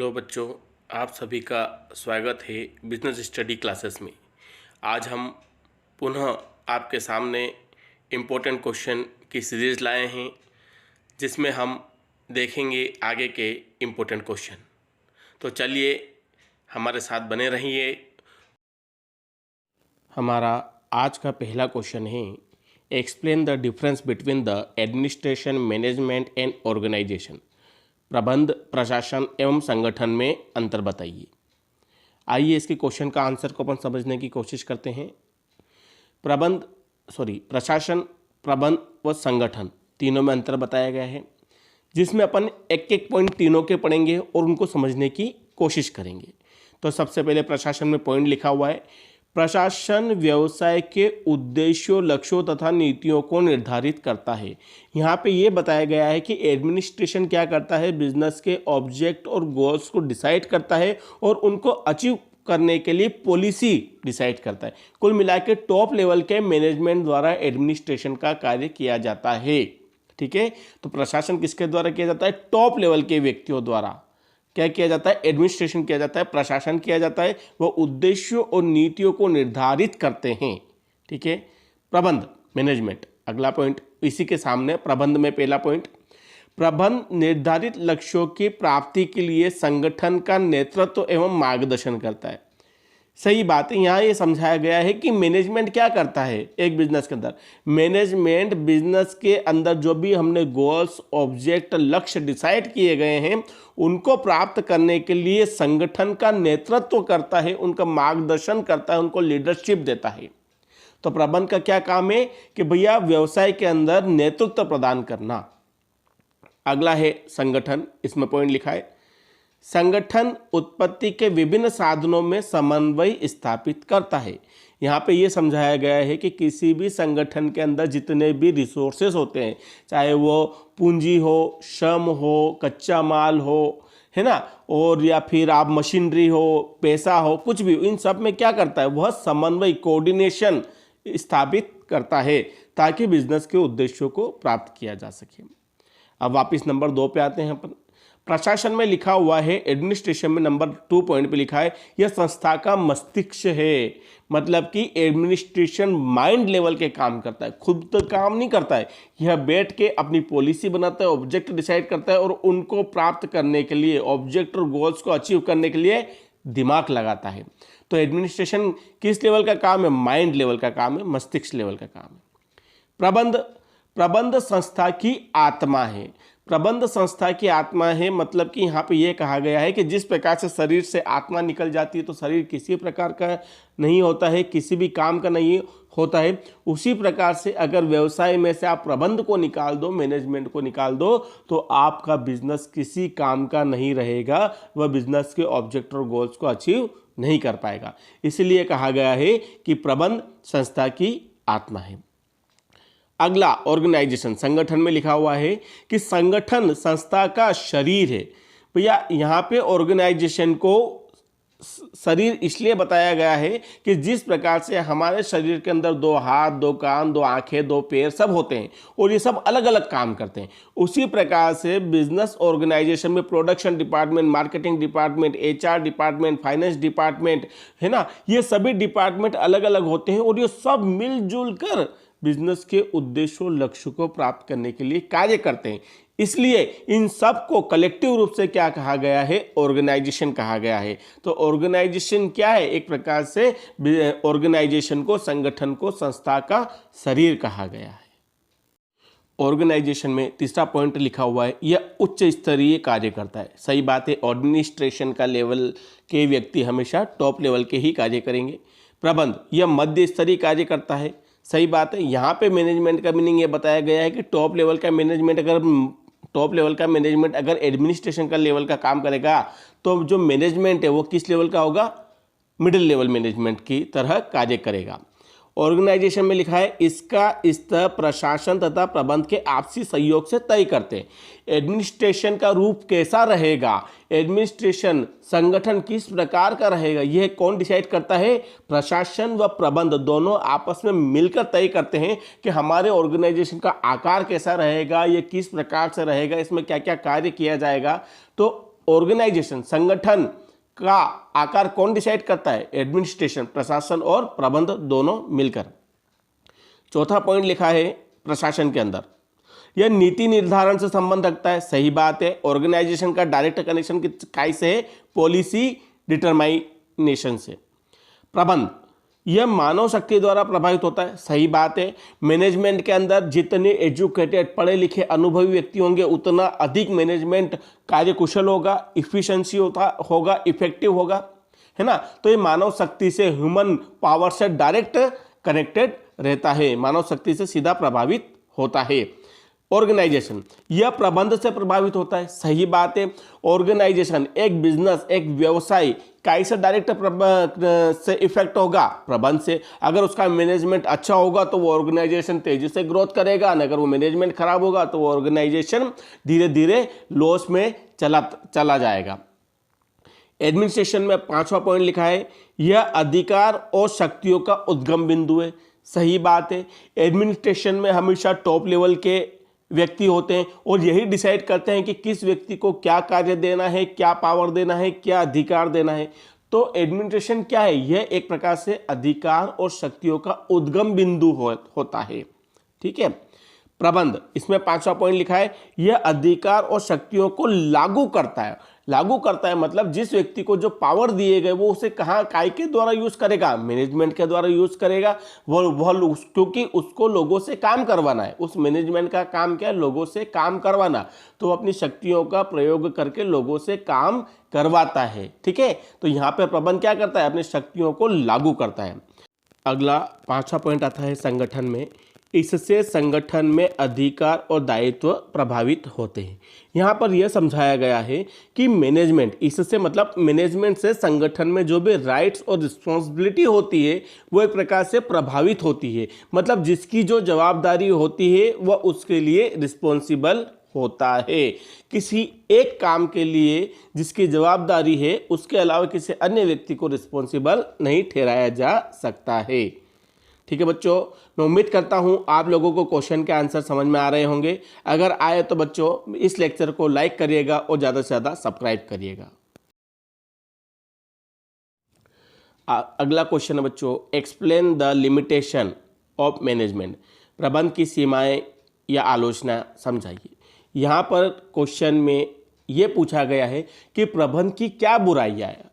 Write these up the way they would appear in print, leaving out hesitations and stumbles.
Hello बच्चों, आप सभी का स्वागत है बिजनेस स्टडी क्लासेस में। आज हम पुनः आपके सामने इम्पोर्टेंट क्वेश्चन की सीरीज़ लाए हैं, जिसमें हम देखेंगे आगे के इम्पोर्टेंट क्वेश्चन। तो चलिए हमारे साथ बने रहिए। हमारा आज का पहला क्वेश्चन है, explain the difference between the administration, management and organisation. प्रबंध, प्रशासन एवं संगठन में अंतर बताइए। आइए इसके क्वेश्चन का आंसर को अपन समझने की कोशिश करते हैं। प्रशासन, प्रबंध व संगठन तीनों में अंतर बताया गया है, जिसमें अपन एक एक पॉइंट तीनों के पढ़ेंगे और उनको समझने की कोशिश करेंगे। तो सबसे पहले प्रशासन में पॉइंट लिखा हुआ है, प्रशासन व्यवसाय के उद्देश्यों, लक्ष्यों तथा नीतियों को निर्धारित करता है। यहाँ पे ये बताया गया है कि एडमिनिस्ट्रेशन क्या करता है, बिजनेस के ऑब्जेक्ट और गोल्स को डिसाइड करता है और उनको अचीव करने के लिए पॉलिसी डिसाइड करता है। कुल मिला के टॉप लेवल के मैनेजमेंट द्वारा एडमिनिस्ट्रेशन का कार्य किया जाता है। ठीक है, तो प्रशासन किसके द्वारा किया जाता है? टॉप लेवल के व्यक्तियों द्वारा क्या किया जाता है? एडमिनिस्ट्रेशन किया जाता है, प्रशासन किया जाता है। वो उद्देश्यों और नीतियों को निर्धारित करते हैं। ठीक है, प्रबंध, मैनेजमेंट अगला पॉइंट इसी के सामने। प्रबंध में पहला पॉइंट, प्रबंध निर्धारित लक्ष्यों की प्राप्ति के लिए संगठन का नेतृत्व एवं मार्गदर्शन करता है। सही बात है, यहाँ ये समझाया गया है कि मैनेजमेंट क्या करता है एक बिजनेस के अंदर। मैनेजमेंट बिजनेस के अंदर जो भी हमने गोल्स, ऑब्जेक्ट, लक्ष्य डिसाइड किए गए हैं, उनको प्राप्त करने के लिए संगठन का नेतृत्व करता है, उनका मार्गदर्शन करता है, उनको लीडरशिप देता है। तो प्रबंध का क्या काम है कि भैया व्यवसाय के अंदर नेतृत्व प्रदान करना। अगला है संगठन, इसमें पॉइंट लिखा है, संगठन उत्पत्ति के विभिन्न साधनों में समन्वय स्थापित करता है। यहाँ पे ये समझाया गया है कि किसी भी संगठन के अंदर जितने भी रिसोर्सेस होते हैं, चाहे वो पूंजी हो, श्रम हो, कच्चा माल हो, है ना, और या फिर आप मशीनरी हो, पैसा हो, कुछ भी, इन सब में क्या करता है? वह समन्वय, कोऑर्डिनेशन स्थापित करता है ताकि बिजनेस के उद्देश्यों को प्राप्त किया जा सके। अब वापस नंबर 2 पे आते हैं अपन। प्रशासन में लिखा हुआ है, एडमिनिस्ट्रेशन में नंबर 2 पॉइंट पे लिखा है, यह संस्था का मस्तिष्क है। मतलब कि एडमिनिस्ट्रेशन माइंड लेवल के काम करता है, खुद तो काम नहीं करता है। यह बैठ के अपनी पॉलिसी बनाता है, ऑब्जेक्ट डिसाइड करता है और उनको प्राप्त करने के लिए, ऑब्जेक्ट और गोल्स को अचीव करने के लिए दिमाग लगाता है। तो एडमिनिस्ट्रेशन किस लेवल का काम है? माइंड लेवल का काम है, मस्तिष्क लेवल का काम है। प्रबंध, प्रबंध संस्था की आत्मा है। प्रबंध संस्था की आत्मा है, मतलब कि यहाँ पे ये कहा गया है कि जिस प्रकार से शरीर से आत्मा निकल जाती है तो शरीर किसी प्रकार का नहीं होता है, किसी भी काम का नहीं होता है। उसी प्रकार से अगर व्यवसाय में से आप प्रबंध को निकाल दो, मैनेजमेंट को निकाल दो, तो आपका बिजनेस किसी काम का नहीं रहेगा, वह बिजनेस के ऑब्जेक्ट और गोल्स को अचीव नहीं कर पाएगा। इसलिए कहा गया है कि प्रबंध संस्था की आत्मा है। अगला ऑर्गेनाइजेशन, संगठन में लिखा हुआ है कि संगठन संस्था का शरीर है। भैया यहाँ पे ऑर्गेनाइजेशन को शरीर इसलिए बताया गया है कि जिस प्रकार से हमारे शरीर के अंदर 2 हाथ, 2 कान, 2 आंखें, 2 पैर सब होते हैं और ये सब अलग अलग काम करते हैं, उसी प्रकार से बिजनेस ऑर्गेनाइजेशन में production department, marketing department, HR department, finance department, है ना, ये सभी डिपार्टमेंट अलग अलग होते हैं और ये सब मिलजुल कर बिजनेस के उद्देश्यों, लक्ष्य को प्राप्त करने के लिए कार्य करते हैं। इसलिए इन सब को कलेक्टिव रूप से क्या कहा गया है? ऑर्गेनाइजेशन कहा गया है। तो ऑर्गेनाइजेशन क्या है? एक प्रकार से ऑर्गेनाइजेशन को, संगठन को संस्था का शरीर कहा गया है। ऑर्गेनाइजेशन में तीसरा पॉइंट लिखा हुआ है, यह उच्च स्तरीय कार्य करता है। सही बात है, एडमिनिस्ट्रेशन का लेवल के व्यक्ति हमेशा टॉप लेवल के ही कार्य करेंगे। प्रबंध, यह मध्य स्तरीय कार्य करता है। सही बात है, यहाँ पे मैनेजमेंट का मीनिंग ये बताया गया है कि टॉप लेवल का मैनेजमेंट अगर एडमिनिस्ट्रेशन का लेवल का काम करेगा तो जो मैनेजमेंट है वो किस लेवल का होगा? मिडिल लेवल मैनेजमेंट की तरह कार्य करेगा। ऑर्गेनाइजेशन में लिखा है, इसका स्तर प्रशासन तथा प्रबंध के आपसी सहयोग से तय करते हैं। एडमिनिस्ट्रेशन का रूप कैसा रहेगा, एडमिनिस्ट्रेशन संगठन किस प्रकार का रहेगा, यह कौन डिसाइड करता है? प्रशासन व प्रबंध दोनों आपस में मिलकर तय करते हैं कि हमारे ऑर्गेनाइजेशन का आकार कैसा रहेगा, ये किस प्रकार से रहेगा, इसमें क्या क्या कार्य किया जाएगा। तो ऑर्गेनाइजेशन, संगठन का आकार कौन डिसाइड करता है? एडमिनिस्ट्रेशन, प्रशासन और प्रबंध दोनों मिलकर। चौथा पॉइंट लिखा है प्रशासन के अंदर, यह नीति निर्धारण से संबंध रखता है। सही बात है। ऑर्गेनाइजेशन का डायरेक्ट कनेक्शन कैसे है? पॉलिसी डिटरमाइनेशन से। प्रबंध, यह मानव शक्ति द्वारा प्रभावित होता है। सही बात है। मैनेजमेंट के अंदर जितने एजुकेटेड, पढ़े लिखे, अनुभवी व्यक्ति होंगे उतना अधिक मैनेजमेंट कार्यकुशल होगा, इफिशिएंसी होगा, इफेक्टिव होगा, है ना। तो ये मानव शक्ति से, ह्यूमन पावर से डायरेक्ट कनेक्टेड रहता है, मानव शक्ति से सीधा प्रभावित होता है। ऑर्गेनाइजेशन, यह प्रबंध से प्रभावित होता है। सही बात है। ऑर्गेनाइजेशन, एक बिजनेस, एक व्यवसाय कैसे डायरेक्ट से इफेक्ट होगा? प्रबंध से। अगर उसका मैनेजमेंट अच्छा होगा तो वो ऑर्गेनाइजेशन तेजी से ग्रोथ करेगा, अगर वो मैनेजमेंट खराब होगा तो वो ऑर्गेनाइजेशन धीरे धीरे लॉस में चला जाएगा। एडमिनिस्ट्रेशन में पांचवा पॉइंट लिखा है, यह अधिकार और शक्तियों का उद्गम बिंदु है। सही बात है। एडमिनिस्ट्रेशन में हमेशा टॉप लेवल के व्यक्ति होते हैं और यही डिसाइड करते हैं कि किस व्यक्ति को क्या कार्य देना है, क्या पावर देना है, क्या अधिकार देना है। तो एडमिनिस्ट्रेशन क्या है? यह एक प्रकार से अधिकार और शक्तियों का उद्गम बिंदु होता है। ठीक है। प्रबंध, इसमें पांचवा पॉइंट लिखा है, यह अधिकार और शक्तियों को लागू करता है। लागू करता है मतलब जिस व्यक्ति को जो पावर दिए गए वो उसे कहाँ, काय के द्वारा यूज करेगा? मैनेजमेंट के द्वारा यूज करेगा। क्योंकि उसको लोगों से काम करवाना है। उस मैनेजमेंट का काम क्या है? लोगों से काम करवाना। तो अपनी शक्तियों का प्रयोग करके लोगों से काम करवाता है। ठीक है। तो यहाँ पे प्रबंध क्या करता है? अपनी शक्तियों को लागू करता है। अगला पांचवा पॉइंट आता है संगठन में। इससे संगठन में अधिकार और दायित्व प्रभावित होते हैं। यहाँ पर यह समझाया गया है कि मैनेजमेंट, इससे मतलब मैनेजमेंट से संगठन में जो भी राइट्स और रिस्पॉन्सिबिलिटी होती है वो एक प्रकार से प्रभावित होती है। मतलब जिसकी जो जवाबदारी होती है वह उसके लिए रिस्पॉन्सिबल होता है। किसी एक काम के लिए जिसकी जवाबदारी है उसके अलावा किसी अन्य व्यक्ति को रिस्पॉन्सिबल नहीं ठहराया जा सकता है। ठीक है बच्चों, मैं उम्मीद करता हूं आप लोगों को क्वेश्चन के आंसर समझ में आ रहे होंगे। अगर आए तो बच्चों इस लेक्चर को लाइक करिएगा और ज़्यादा से ज़्यादा सब्सक्राइब करिएगा। अगला क्वेश्चन है बच्चों, explain the limitation of management. प्रबंध की सीमाएं या आलोचना समझाइए। यहाँ पर क्वेश्चन में ये पूछा गया है कि प्रबंध की क्या बुराइयां है,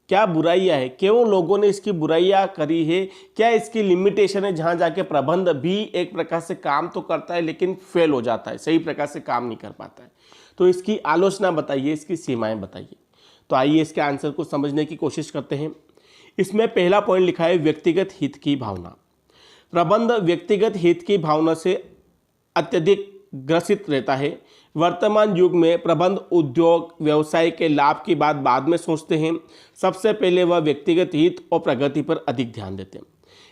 क्या बुराइयां है, क्यों लोगों ने इसकी बुराइयां करी है, क्या इसकी लिमिटेशन है जहां जाके प्रबंध भी एक प्रकार से काम तो करता है लेकिन फेल हो जाता है, सही प्रकार से काम नहीं कर पाता है। तो इसकी आलोचना बताइए, इसकी सीमाएं बताइए। तो आइए इसके आंसर को समझने की कोशिश करते हैं। इसमें पहला पॉइंट लिखा है व्यक्तिगत हित की भावना। प्रबंध व्यक्तिगत हित की भावना से अत्यधिक ग्रसित रहता है। वर्तमान युग में प्रबंध उद्योग व्यवसाय के लाभ की बात बाद में सोचते हैं। सबसे पहले वह व्यक्तिगत हित और प्रगति पर अधिक ध्यान देते हैं।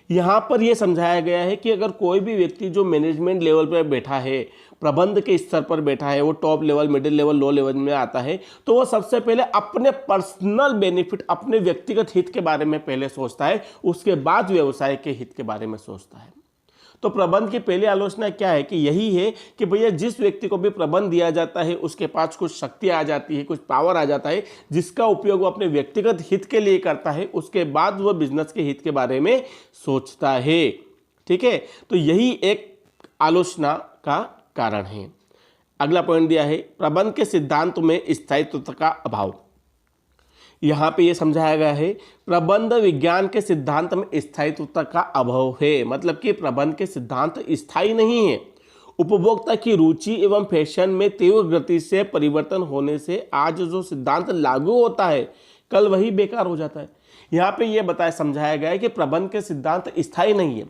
यहाँ पर यह समझाया गया है कि अगर कोई भी व्यक्ति जो मैनेजमेंट लेवल पर बैठा है, प्रबंध के स्तर पर बैठा है, वो top level, middle level, low level में आता है, तो वो सबसे पहले अपने पर्सनल बेनिफिट, अपने व्यक्तिगत हित के बारे में पहले सोचता है, उसके बाद व्यवसाय के हित के बारे में सोचता है। तो प्रबंध की पहली आलोचना क्या है कि यही है कि भैया जिस व्यक्ति को भी प्रबंध दिया जाता है उसके पास कुछ शक्ति आ जाती है, कुछ पावर आ जाता है जिसका उपयोग वो अपने व्यक्तिगत हित के लिए करता है, उसके बाद वह बिजनेस के हित के बारे में सोचता है। ठीक है। तो यही एक आलोचना का कारण है। अगला पॉइंट दिया है प्रबंध के सिद्धांत में स्थायित्व का अभाव। यहाँ पे ये समझाया गया है प्रबंध विज्ञान के सिद्धांत में स्थायित्व का अभाव है। मतलब कि प्रबंध के सिद्धांत स्थायी नहीं है। उपभोक्ता की रुचि एवं फैशन में तीव्र गति से परिवर्तन होने से आज जो सिद्धांत लागू होता है कल वही बेकार हो जाता है। यहाँ पे ये बताया, समझाया गया है कि प्रबंध के सिद्धांत स्थायी नहीं है।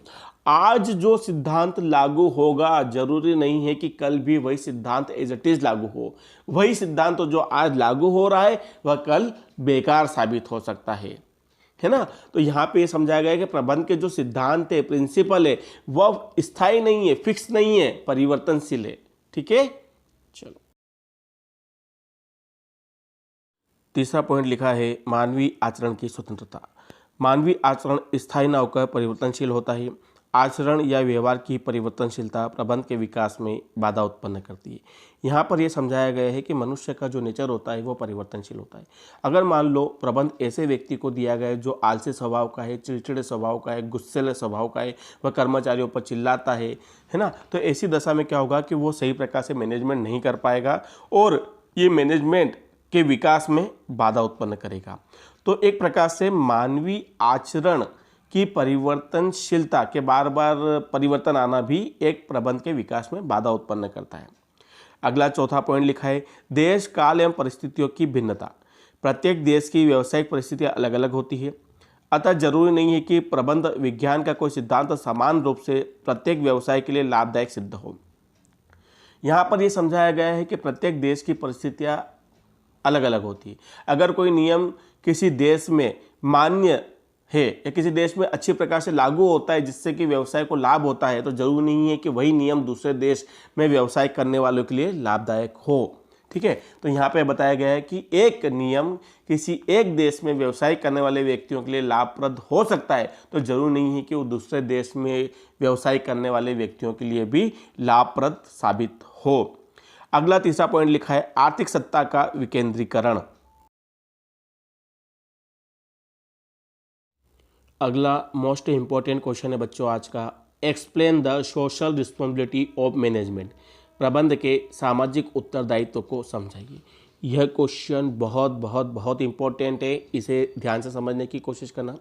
आज जो सिद्धांत लागू होगा जरूरी नहीं है कि कल भी वही सिद्धांत एज इट इज लागू हो। वही सिद्धांत जो आज लागू हो रहा है वह कल बेकार साबित हो सकता है ना। तो यहाँ पे समझाया गया है कि प्रबंध के जो सिद्धांत है, प्रिंसिपल है, वह स्थायी नहीं है, फिक्स नहीं है, परिवर्तनशील है। ठीक है। चलो तीसरा पॉइंट लिखा है मानवीय आचरण की स्वतंत्रता। मानवीय आचरण स्थायी न होकर परिवर्तनशील होता है। आचरण या व्यवहार की परिवर्तनशीलता प्रबंध के विकास में बाधा उत्पन्न करती है। यहाँ पर यह समझाया गया है कि मनुष्य का जो नेचर होता है वो परिवर्तनशील होता है। अगर मान लो प्रबंध ऐसे व्यक्ति को दिया गया है जो आलसी स्वभाव का है, चिड़चिड़े स्वभाव का है, गुस्सेले स्वभाव का है, वह कर्मचारियों पर चिल्लाता है ना, तो ऐसी दशा में क्या होगा कि वो सही प्रकार से मैनेजमेंट नहीं कर पाएगा और ये मैनेजमेंट के विकास में बाधा उत्पन्न करेगा। तो एक प्रकार से मानवीय आचरण की परिवर्तनशीलता के बार बार परिवर्तन आना भी एक प्रबंध के विकास में बाधा उत्पन्न करता है। अगला चौथा पॉइंट लिखा है, देश काल एवं परिस्थितियों की भिन्नता। प्रत्येक देश की व्यावसायिक परिस्थितियां अलग अलग होती है, अतः जरूरी नहीं है कि प्रबंध विज्ञान का कोई सिद्धांत समान रूप से प्रत्येक व्यवसाय के लिए लाभदायक सिद्ध हो। यहाँ पर यह समझाया गया है कि प्रत्येक देश की परिस्थितियां अलग अलग होती है। अगर कोई नियम किसी देश में मान्य है या किसी देश में अच्छी प्रकार से लागू होता है जिससे कि व्यवसाय को लाभ होता है, तो जरूरी नहीं है कि वही नियम दूसरे देश में व्यवसाय करने वालों के लिए लाभदायक हो। ठीक है, तो यहाँ पे बताया गया है कि एक नियम किसी एक देश में व्यवसाय करने वाले व्यक्तियों के लिए लाभप्रद हो सकता है, तो जरूरी नहीं है कि वो दूसरे देश में व्यवसाय करने वाले व्यक्तियों के लिए भी लाभप्रद साबित हो। अगला तीसरा पॉइंट लिखा है, आर्थिक सत्ता का विकेंद्रीकरण। अगला मोस्ट इंपॉर्टेंट क्वेश्चन है बच्चों आज का, explain the social responsibility of management. प्रबंध के सामाजिक उत्तरदायित्व को समझाइए। यह क्वेश्चन बहुत बहुत बहुत इंपॉर्टेंट है, इसे ध्यान से समझने की कोशिश करना।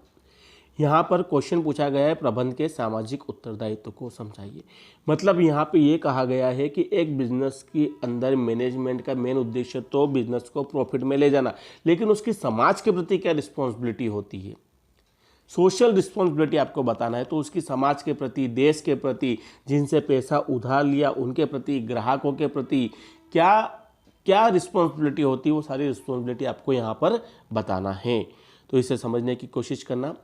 यहाँ पर क्वेश्चन पूछा गया है, प्रबंध के सामाजिक उत्तरदायित्व को समझाइए। मतलब यहाँ पे ये कहा गया है कि एक बिजनेस के अंदर मैनेजमेंट का मेन उद्देश्य तो बिजनेस को प्रॉफिट में ले जाना, लेकिन उसकी समाज के प्रति क्या रिस्पॉन्सिबिलिटी होती है, सोशल रिस्पॉन्सिबिलिटी आपको बताना है। तो उसकी समाज के प्रति, देश के प्रति, जिनसे पैसा उधार लिया उनके प्रति, ग्राहकों के प्रति क्या क्या रिस्पॉन्सिबिलिटी होती है, वो सारी रिस्पॉन्सिबिलिटी आपको यहाँ पर बताना है। तो इसे समझने की कोशिश करना।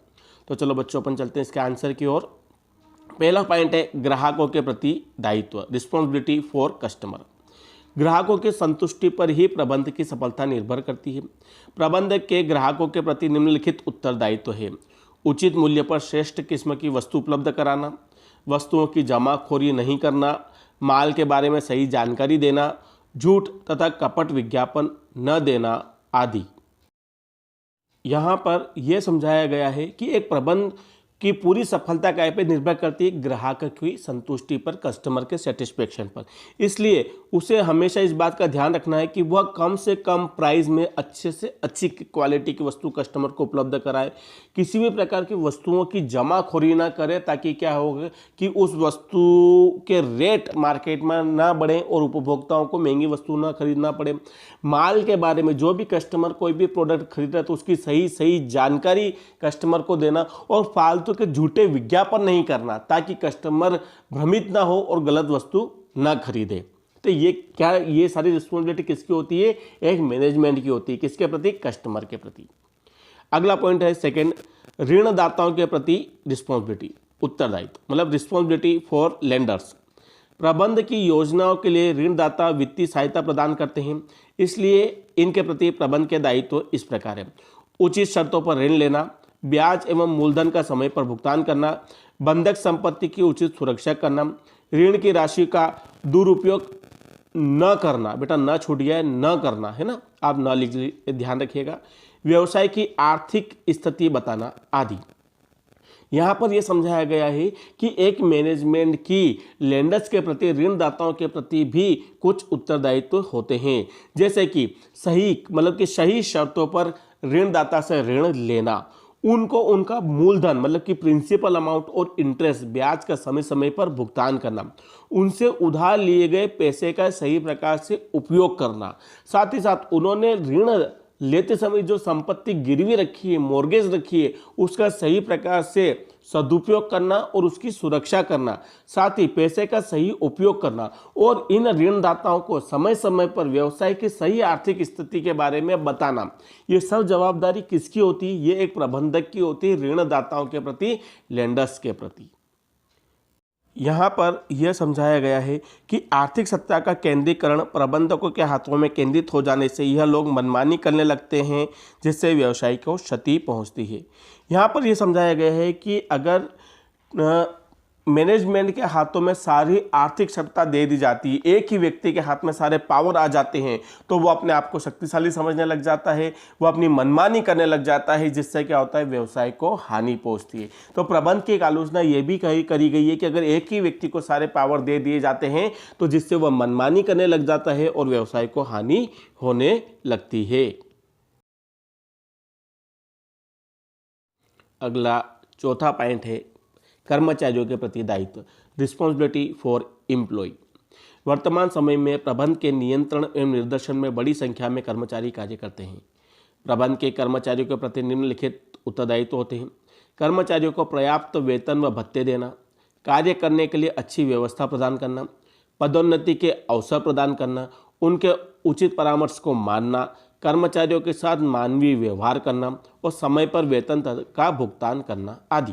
तो चलो बच्चों, अपन चलते हैं इसके आंसर की ओर। पहला पॉइंट है ग्राहकों के प्रति दायित्व, रिस्पॉन्सिबिलिटी फॉर कस्टमर। ग्राहकों की संतुष्टि पर ही प्रबंध की सफलता निर्भर करती है। प्रबंध के ग्राहकों के प्रति निम्नलिखित उत्तरदायित्व है, उचित मूल्य पर श्रेष्ठ किस्म की वस्तु उपलब्ध कराना, वस्तुओं की जमाखोरी नहीं करना, माल के बारे में सही जानकारी देना, झूठ तथा कपट विज्ञापन न देना आदि। यहाँ पर यह समझाया गया है कि एक प्रबंध की पूरी सफलता क्या पे निर्भर करती है, ग्राहक की संतुष्टि पर, कस्टमर के सेटिस्फेक्शन पर। इसलिए उसे हमेशा इस बात का ध्यान रखना है कि वह कम से कम प्राइस में अच्छे से अच्छी क्वालिटी की वस्तु कस्टमर को उपलब्ध कराए, किसी भी प्रकार की वस्तुओं की जमाखोरी ना करे, ताकि क्या होगा कि उस वस्तु के रेट मार्केट में ना बढ़े और उपभोक्ताओं को महंगी वस्तु ना खरीदना पड़े। माल के बारे में जो भी कस्टमर कोई भी प्रोडक्ट खरीद रहा है तो उसकी सही जानकारी कस्टमर को देना और फालतू के झूठे विज्ञापन नहीं करना, ताकि कस्टमर भ्रमित ना हो और गलत वस्तु ना खरीदे। तो ये सारी रिस्पॉन्सिबिलिटी किसकी होती है, एक मैनेजमेंट की होती है, किसके प्रति, कस्टमर के प्रति। अगला पॉइंट है सेकंड, ऋणदाताओं के प्रति रिस्पॉन्सिबिलिटी, उत्तरदायित्व, मतलब रिस्पॉन्सिबिलिटी फॉर लेंडर्स। प्रबंध की योजनाओं के लिए ऋणदाता वित्तीय सहायता प्रदान करते हैं, इसलिए इनके प्रति प्रबंध के दायित्व इस प्रकार है, उचित शर्तों पर ऋण लेना, ब्याज एवं मूलधन का समय पर भुगतान करना, बंधक संपत्ति की उचित सुरक्षा करना, ऋण की राशि का दुरुपयोग न करना, बेटा न छूट गया न करना है ना, आप न लिख ध्यान रखिएगा, व्यवसाय की आर्थिक स्थिति बताना आदि। यहाँ पर यह समझाया गया है कि एक मैनेजमेंट की लेंडर्स के प्रति, ऋणदाताओं के प्रति भी कुछ उत्तरदायित्व होते हैं, जैसे कि सही शर्तों पर ऋणदाता से ऋण लेना, उनको उनका मूलधन मतलब कि प्रिंसिपल अमाउंट और इंटरेस्ट, ब्याज का समय समय पर भुगतान करना, उनसे उधार लिए गए पैसे का सही प्रकार से उपयोग करना, साथ ही साथ उन्होंने ऋण लेते समय जो संपत्ति गिरवी रखी है, मॉर्गेज रखी है, उसका सही प्रकार से सदुपयोग करना और उसकी सुरक्षा करना, साथ ही पैसे का सही उपयोग करना और इन ऋणदाताओं को समय समय पर व्यवसाय की सही आर्थिक स्थिति के बारे में बताना। ये सब जवाबदारी किसकी होती है, ये एक प्रबंधक की होती है, ऋणदाताओं के प्रति, लेंडर्स के प्रति। यहाँ पर यह समझाया गया है कि आर्थिक सत्ता का केंद्रीकरण प्रबंधकों के हाथों में केंद्रित हो जाने से यह लोग मनमानी करने लगते हैं, जिससे व्यवसाय को क्षति पहुँचती है। यहाँ पर यह समझाया गया है कि अगर मैनेजमेंट के हाथों में सारी आर्थिक सत्ता दे दी जाती है, एक ही व्यक्ति के हाथ में सारे पावर आ जाते हैं, तो वो अपने आप को शक्तिशाली समझने लग जाता है, वो अपनी मनमानी करने लग जाता है, जिससे क्या होता है, व्यवसाय को हानि पहुंचती है। तो प्रबंध की एक आलोचना ये भी करी गई है कि अगर एक ही व्यक्ति को सारे पावर दे दिए जाते हैं तो जिससे वह मनमानी करने लग जाता है और व्यवसाय को हानि होने लगती है। अगला चौथा पॉइंट है कर्मचारियों के प्रति दायित्व, रिस्पॉन्सिबिलिटी फॉर एम्प्लॉय। वर्तमान समय में प्रबंध के नियंत्रण एवं निर्देशन में बड़ी संख्या में कर्मचारी कार्य करते हैं। प्रबंध के कर्मचारियों के प्रति निम्नलिखित उत्तरदायित्व होते हैं। कर्मचारियों को पर्याप्त वेतन व भत्ते देना, कार्य करने के लिए अच्छी व्यवस्था प्रदान करना, पदोन्नति के अवसर प्रदान करना, उनके उचित परामर्श को मानना, कर्मचारियों के साथ मानवीय व्यवहार करना और समय पर वेतन का भुगतान करना आदि।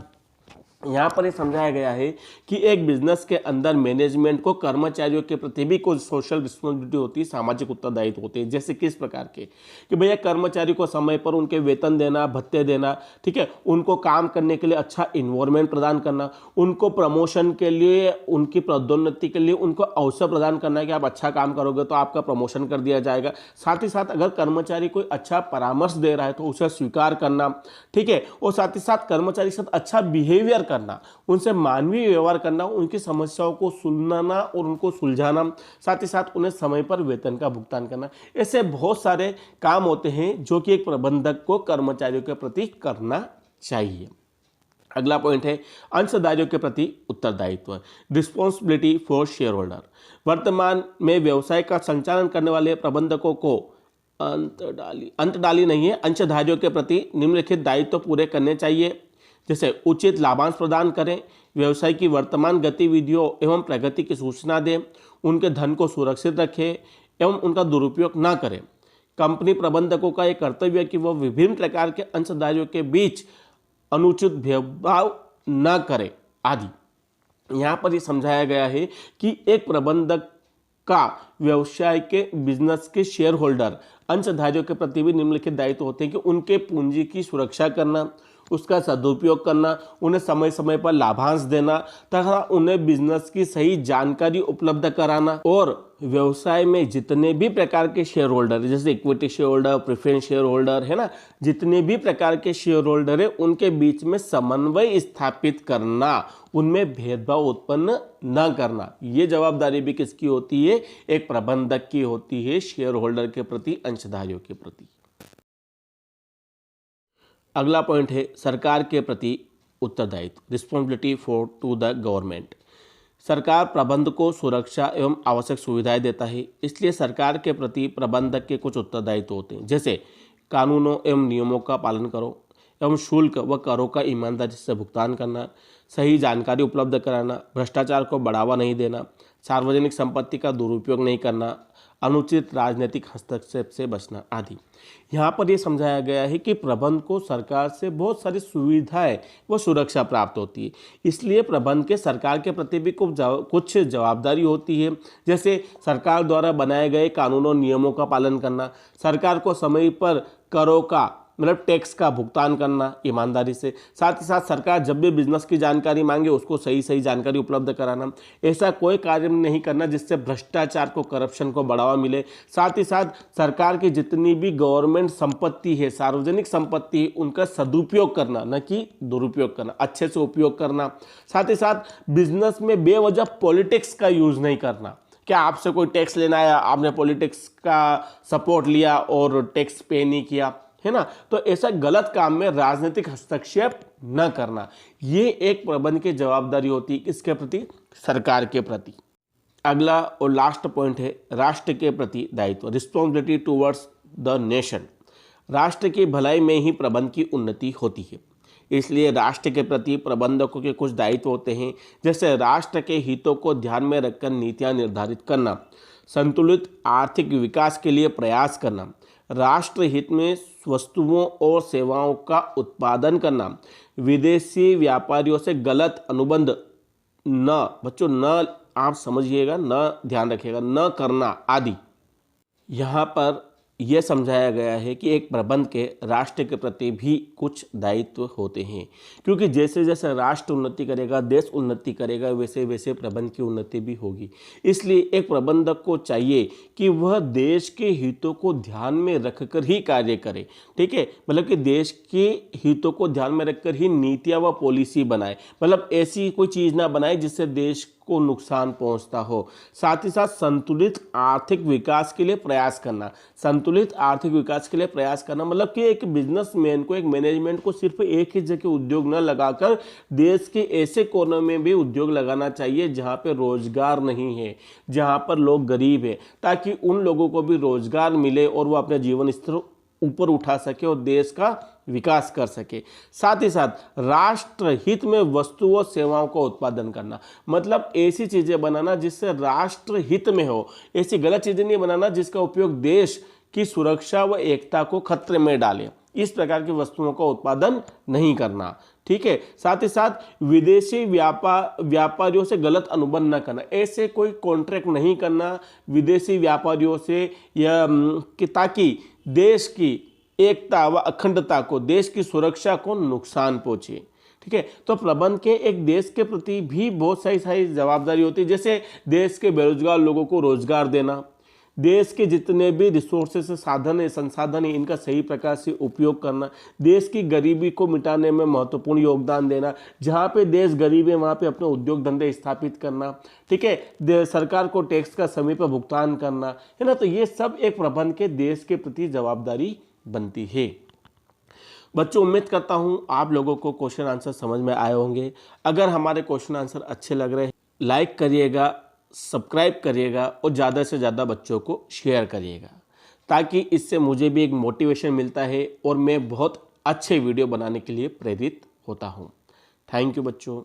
यहाँ पर ये समझाया गया है कि एक बिजनेस के अंदर मैनेजमेंट को कर्मचारियों के प्रति भी कुछ सोशल रिस्पॉन्सिबिलिटी होती है, सामाजिक उत्तरदायित्व होते हैं। जैसे किस प्रकार के, कि भैया कर्मचारी को समय पर उनके वेतन देना, भत्ते देना, ठीक है, उनको काम करने के लिए अच्छा इन्वायरमेंट प्रदान करना, उनको प्रमोशन के लिए, उनकी पदोन्नति के लिए उनको अवसर प्रदान करना कि आप अच्छा काम करोगे तो आपका प्रमोशन कर दिया जाएगा। साथ ही साथ अगर कर्मचारी कोई अच्छा परामर्श दे रहा है तो उसे स्वीकार करना, ठीक है, और साथ ही साथ कर्मचारी के साथ अच्छा बिहेवियर करना, उनसे मानवीय व्यवहार करना, उनकी समस्याओं को सुनना और उनको सुलझाना, साथ ही साथ उन्हें समय पर वेतन का भुगतान करना। ऐसे बहुत सारे काम होते हैं जो कि एक प्रबंधक को कर्मचारियों के प्रति करना चाहिए। अगला पॉइंट है अंशधारियों के प्रति उत्तरदायित्व, रिस्पॉन्सिबिलिटी फॉर शेयर होल्डर। वर्तमान में व्यवसाय का संचालन करने वाले प्रबंधकों को अंशधारी नहीं है, अंशधारियों के प्रति निम्नलिखित दायित्व पूरे करने चाहिए। जैसे उचित लाभांश प्रदान करें, व्यवसाय की वर्तमान गतिविधियों एवं प्रगति की सूचना दें, उनके धन को सुरक्षित रखें एवं उनका दुरुपयोग न करें। कंपनी प्रबंधकों का एक कर्तव्य है कि वह विभिन्न प्रकार के अंशधारियों के बीच अनुचित भेदभाव न करें आदि। यहाँ पर ये समझाया गया है कि एक प्रबंधक का व्यवसाय के बिजनेस के शेयर होल्डर अंशधारियों के प्रति भी निम्नलिखित दायित्व होते हैं कि उनके पूंजी की सुरक्षा करना, उसका सदुपयोग करना, उन्हें समय समय पर लाभांश देना तथा उन्हें बिजनेस की सही जानकारी उपलब्ध कराना और व्यवसाय में जितने भी प्रकार के शेयर होल्डर, जैसे equity share holder, preference share holder है ना, जितने भी प्रकार के शेयर होल्डर है उनके बीच में समन्वय स्थापित करना, उनमें भेदभाव उत्पन्न न करना। ये जवाबदारी भी किसकी होती है? एक प्रबंधक की होती है शेयर होल्डर के प्रति, अंशधारियों के प्रति। अगला पॉइंट है सरकार के प्रति उत्तरदायित्व, responsibility for to the government. सरकार प्रबंध को सुरक्षा एवं आवश्यक सुविधाएं देता है, इसलिए सरकार के प्रति प्रबंधक के कुछ उत्तरदायित्व होते हैं। जैसे कानूनों एवं नियमों का पालन करो एवं शुल्क व करों का ईमानदारी से भुगतान करना, सही जानकारी उपलब्ध कराना, भ्रष्टाचार को बढ़ावा नहीं देना, सार्वजनिक संपत्ति का दुरुपयोग नहीं करना, अनुचित राजनीतिक हस्तक्षेप से बचना आदि। यहाँ पर यह समझाया गया है कि प्रबंध को सरकार से बहुत सारी सुविधाएं व सुरक्षा प्राप्त होती है, इसलिए प्रबंध के सरकार के प्रति भी कुछ जवाबदारी होती है। जैसे सरकार द्वारा बनाए गए कानूनों नियमों का पालन करना, सरकार को समय पर करों का मतलब टैक्स का भुगतान करना ईमानदारी से, साथ ही साथ सरकार जब भी बिजनेस की जानकारी मांगे उसको सही सही जानकारी उपलब्ध कराना, ऐसा कोई कार्य नहीं करना जिससे भ्रष्टाचार को, करप्शन को बढ़ावा मिले। साथ ही साथ सरकार की जितनी भी गवर्नमेंट संपत्ति है, सार्वजनिक संपत्ति है, उनका सदुपयोग करना, न कि दुरुपयोग करना, अच्छे से उपयोग करना। साथ ही साथ बिजनेस में बेवजह पॉलिटिक्स का यूज नहीं करना। क्या आपसे कोई टैक्स लेना है, आपने पॉलिटिक्स का सपोर्ट लिया और टैक्स पे नहीं किया, है ना, तो ऐसा गलत काम में राजनीतिक हस्तक्षेप न करना, ये एक प्रबंध की जवाबदारी होती है किसके प्रति? सरकार के प्रति। अगला और लास्ट पॉइंट है राष्ट्र के प्रति दायित्व, रिस्पॉन्सिबिलिटी टुवर्ड्स द नेशन। राष्ट्र की भलाई में ही प्रबंध की उन्नति होती है, इसलिए राष्ट्र के प्रति प्रबंधकों के कुछ दायित्व होते हैं। जैसे राष्ट्र के हितों को ध्यान में रखकर नीतियां निर्धारित करना, संतुलित आर्थिक विकास के लिए प्रयास करना, राष्ट्र हित में वस्तुओं और सेवाओं का उत्पादन करना, विदेशी व्यापारियों से गलत अनुबंध न, बच्चों न आप समझिएगा, न ध्यान रखिएगा, न करना आदि। यहाँ पर यह समझाया गया है कि एक प्रबंध के राष्ट्र के प्रति भी कुछ दायित्व होते हैं, क्योंकि जैसे जैसे राष्ट्र उन्नति करेगा, देश उन्नति करेगा, वैसे वैसे प्रबंध की उन्नति भी होगी। इसलिए एक प्रबंधक को चाहिए कि वह देश के हितों को ध्यान में रखकर ही कार्य करे। ठीक है, मतलब कि देश के हितों को ध्यान में रखकर ही नीतियाँ व पॉलिसी बनाए, मतलब ऐसी कोई चीज़ ना बनाए जिससे देश को नुकसान पहुंचता हो। साथ ही साथ संतुलित आर्थिक विकास के लिए प्रयास करना। संतुलित आर्थिक विकास के लिए प्रयास करना मतलब कि एक बिजनेसमैन को, एक मैनेजमेंट को सिर्फ एक ही जगह उद्योग न लगाकर देश के ऐसे कोनों में भी उद्योग लगाना चाहिए जहां पे रोजगार नहीं है, जहां पर लोग गरीब है, ताकि उन लोगों को भी रोजगार मिले और वो अपने जीवन स्तर ऊपर उठा सके और देश का विकास कर सके। साथ ही साथ राष्ट्र हित में वस्तुओं सेवाओं का उत्पादन करना, मतलब ऐसी चीजें बनाना जिससे राष्ट्र हित में हो। ऐसी गलत चीजें नहीं बनाना जिसका उपयोग देश की सुरक्षा व एकता को खतरे में डाले। इस प्रकार की वस्तुओं का उत्पादन नहीं करना। ठीक है, साथ ही साथ विदेशी व्यापारियों से गलत अनुबंध न करना। ऐसे कोई कॉन्ट्रैक्ट नहीं करना विदेशी व्यापारियों से, या ताकि देश की एकता व अखंडता को, देश की सुरक्षा को नुकसान पहुंचे। ठीक है, तो प्रबंध के एक देश के प्रति भी बहुत सारी जवाबदारी होती है, जैसे देश के बेरोजगार लोगों को रोजगार देना, देश के जितने भी रिसोर्सेस, साधन है, संसाधन है, इनका सही प्रकार से उपयोग करना, देश की गरीबी को मिटाने में महत्वपूर्ण योगदान देना, जहाँ पे देश गरीब है वहाँ पे अपने उद्योग धंधे स्थापित करना। ठीक है, सरकार को टैक्स का समय पर भुगतान करना, है ना। तो ये सब एक प्रबंध के देश के प्रति जवाबदारी बनती है। बच्चों, उम्मीद करता हूँ आप लोगों को क्वेश्चन आंसर समझ में आए होंगे। अगर हमारे क्वेश्चन आंसर अच्छे लग रहे हैं, लाइक करिएगा, सब्सक्राइब करिएगा और ज़्यादा से ज़्यादा बच्चों को शेयर करिएगा, ताकि इससे मुझे भी एक मोटिवेशन मिलता है और मैं बहुत अच्छे वीडियो बनाने के लिए प्रेरित होता हूँ। थैंक यू बच्चों।